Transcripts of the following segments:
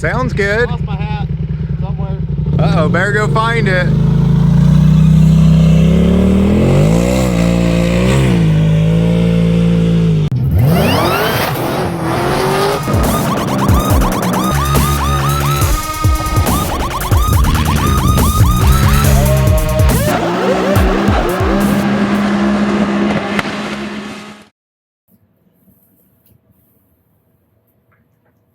Sounds good. Lost my hat somewhere. Uh-oh, better go find it.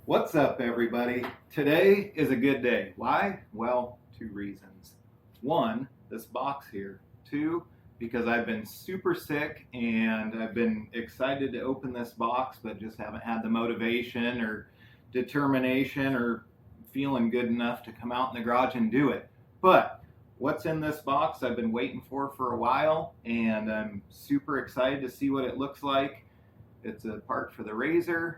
What's up, everybody? Today is a good day. Why? Well, two reasons. One, this box here. Two, because I've been super sick and I've been excited to open this box, but just haven't had the motivation or determination or feeling good enough to come out in the garage and do it. But what's in this box I've been waiting for a while, and I'm super excited to see what it looks like. It's a part for the RZR.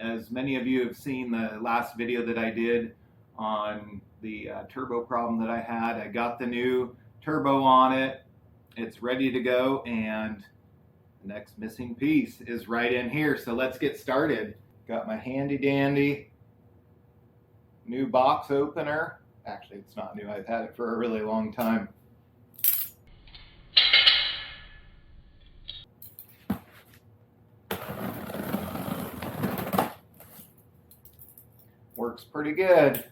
As many of you have seen the last video that I did on the turbo problem that I had, I got the new turbo on it. It's ready to go, and the next missing piece is right in here. So let's get started. Got my handy dandy new box opener. Actually, it's not new. I've had it for a really long time. Works pretty good.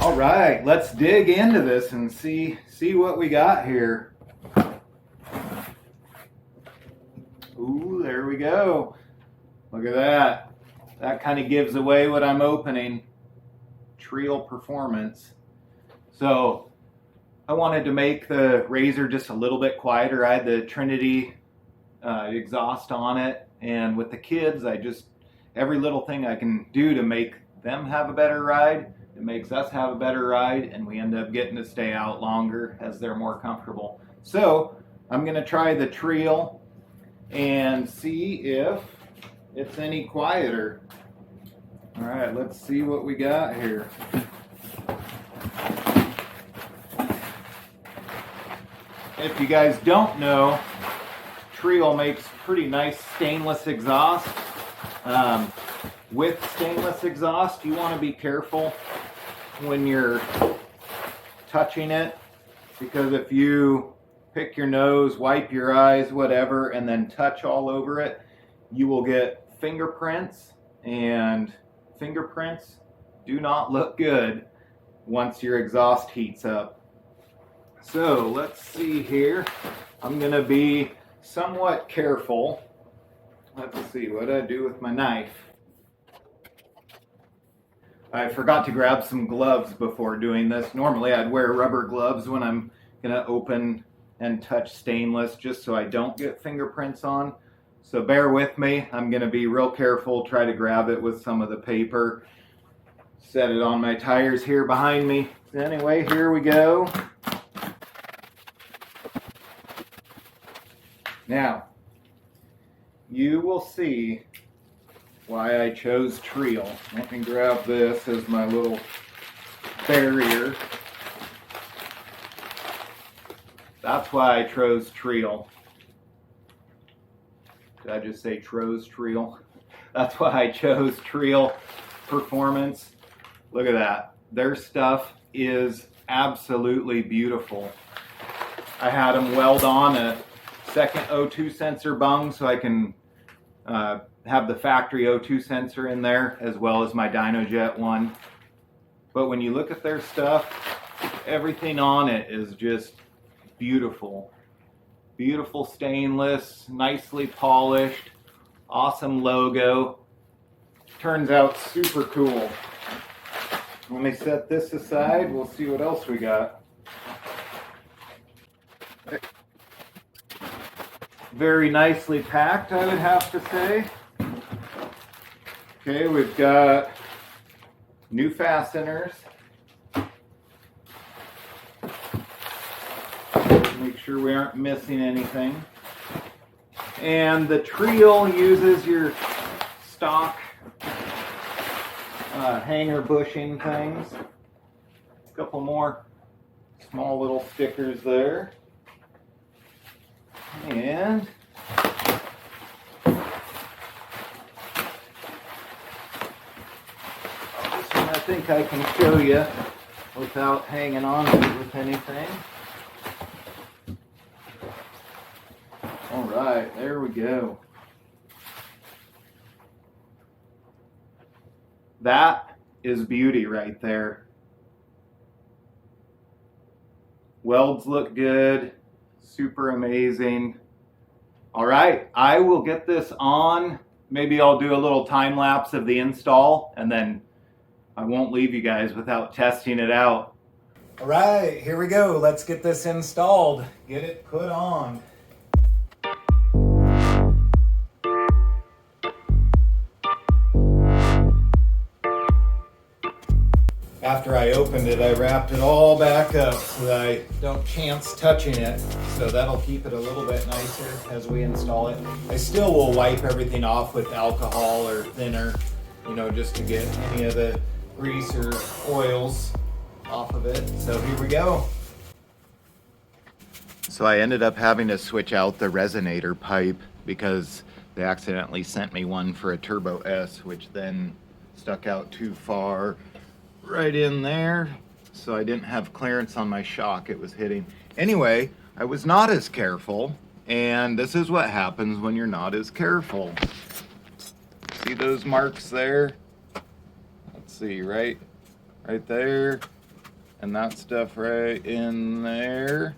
All right, let's dig into this and see what we got here. Ooh, there we go. Look at that. That kind of gives away what I'm opening. Treal Performance. So I wanted to make the RZR just a little bit quieter. I had the Trinity exhaust on it, and with the kids, every little thing I can do to make them have a better ride, it makes us have a better ride, and we end up getting to stay out longer as they're more comfortable. So I'm going to try the Treal and see if it's any quieter. All right, let's see what we got here. If you guys don't know, Treal makes pretty nice stainless exhaust. With stainless exhaust, you want to be careful when you're touching it, because if you pick your nose, wipe your eyes, whatever, and then touch all over it, you will get fingerprints, and fingerprints do not look good once your exhaust heats up. So let's see here. I'm going to be somewhat careful. Let's see what I do with my knife. I forgot to grab some gloves before doing this. Normally I'd wear rubber gloves when I'm gonna open and touch stainless, just so I don't get fingerprints on. So bear with me. I'm gonna be real careful, try to grab it with some of the paper. Set it on my tires here behind me. Anyway, here we go. Now, you will see why I chose Treal. Let me grab this as my little barrier. That's why I chose Treal. Did I just say Treal? That's why I chose Treal Performance. Look at that. Their stuff is absolutely beautiful. I had them weld on a second O2 sensor bung so I can have the factory O2 sensor in there, as well as my DynoJet one. But when you look at their stuff, everything on it is just beautiful. Beautiful stainless, nicely polished, awesome logo. Turns out super cool. Let me set this aside, we'll see what else we got. Very nicely packed, I would have to say. Okay, we've got new fasteners. Make sure we aren't missing anything. And the Treal uses your stock hanger bushing things. A couple more small little stickers there. And this one I think I can show you without hanging on to it with anything. All right, there we go. That is beauty right there. Welds look good, super amazing. All right, I will get this on. Maybe I'll do a little time lapse of the install, and then I won't leave you guys without testing it out. All right, here we go. Let's get this installed. Get it put on. After I opened it, I wrapped it all back up so that I don't chance touching it. So that'll keep it a little bit nicer as we install it. I still will wipe everything off with alcohol or thinner, you know, just to get any of the grease or oils off of it. So here we go. So I ended up having to switch out the resonator pipe because they accidentally sent me one for a Turbo S, which then stuck out too far right in there, so I didn't have clearance on my shock. It was hitting. Anyway, I was not as careful, and this is what happens when you're not as careful. See those marks there? Let's see, right there, and that stuff right in there.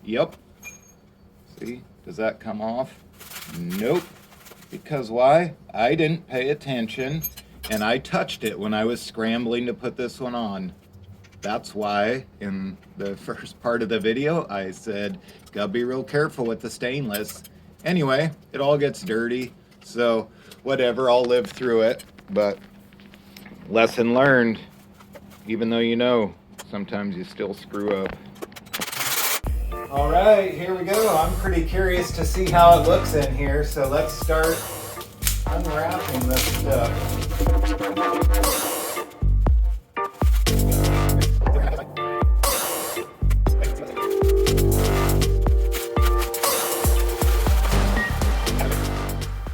Yep. See, does that come off? Nope. Because why? I didn't pay attention. And I touched it when I was scrambling to put this one on. That's why in the first part of the video I said, gotta be real careful with the stainless. Anyway, it all gets dirty, so whatever, I'll live through it. But lesson learned, even though you know, sometimes you still screw up. All right, here we go. I'm pretty curious to see how it looks in here, so let's start unwrapping this stuff.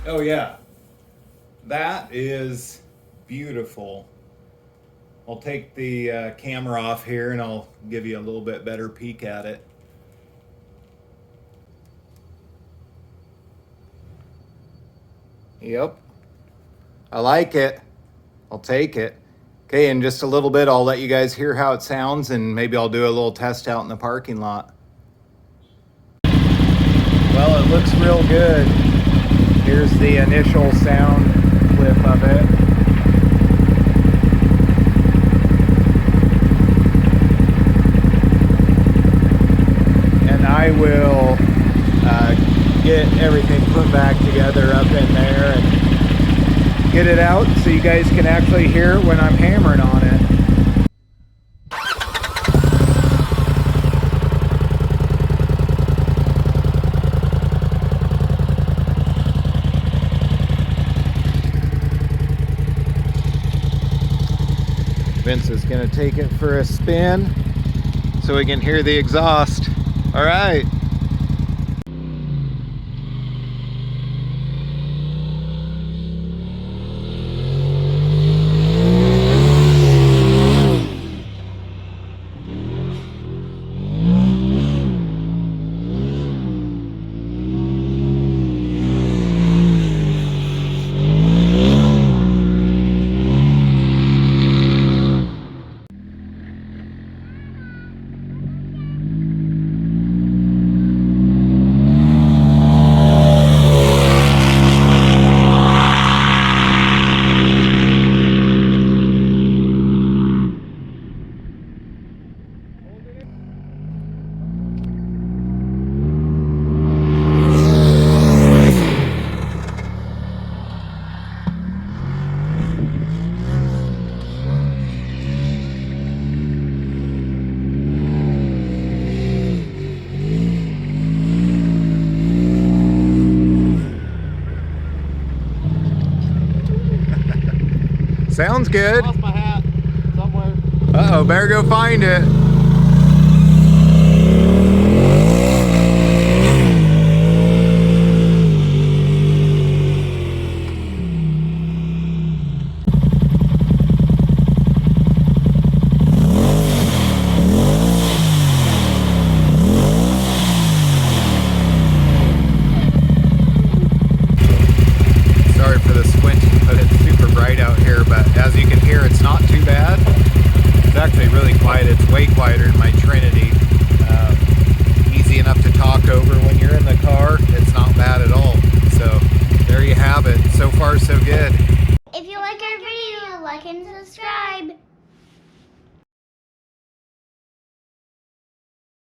Oh yeah, that is beautiful. I'll take the camera off here and I'll give you a little bit better peek at it. Yep, I like it. I'll take it. Okay, in just a little bit, I'll let you guys hear how it sounds, and maybe I'll do a little test out in the parking lot. Well, it looks real good. Here's the initial sound clip of it. And I will get everything put back together up in there and get it out so you guys can actually hear it when I'm hammering on it. Vince is going to take it for a spin so we can hear the exhaust. All right. Sounds good. Lost my hat somewhere. Uh-oh, better go find it. Sorry for the squinting, but it's super bright out here, but as you can hear, it's not too bad. It's actually really quiet. It's way quieter than my Trinity. Easy enough to talk over when you're in the car. It's not bad at all. So there you have it. So far, so good.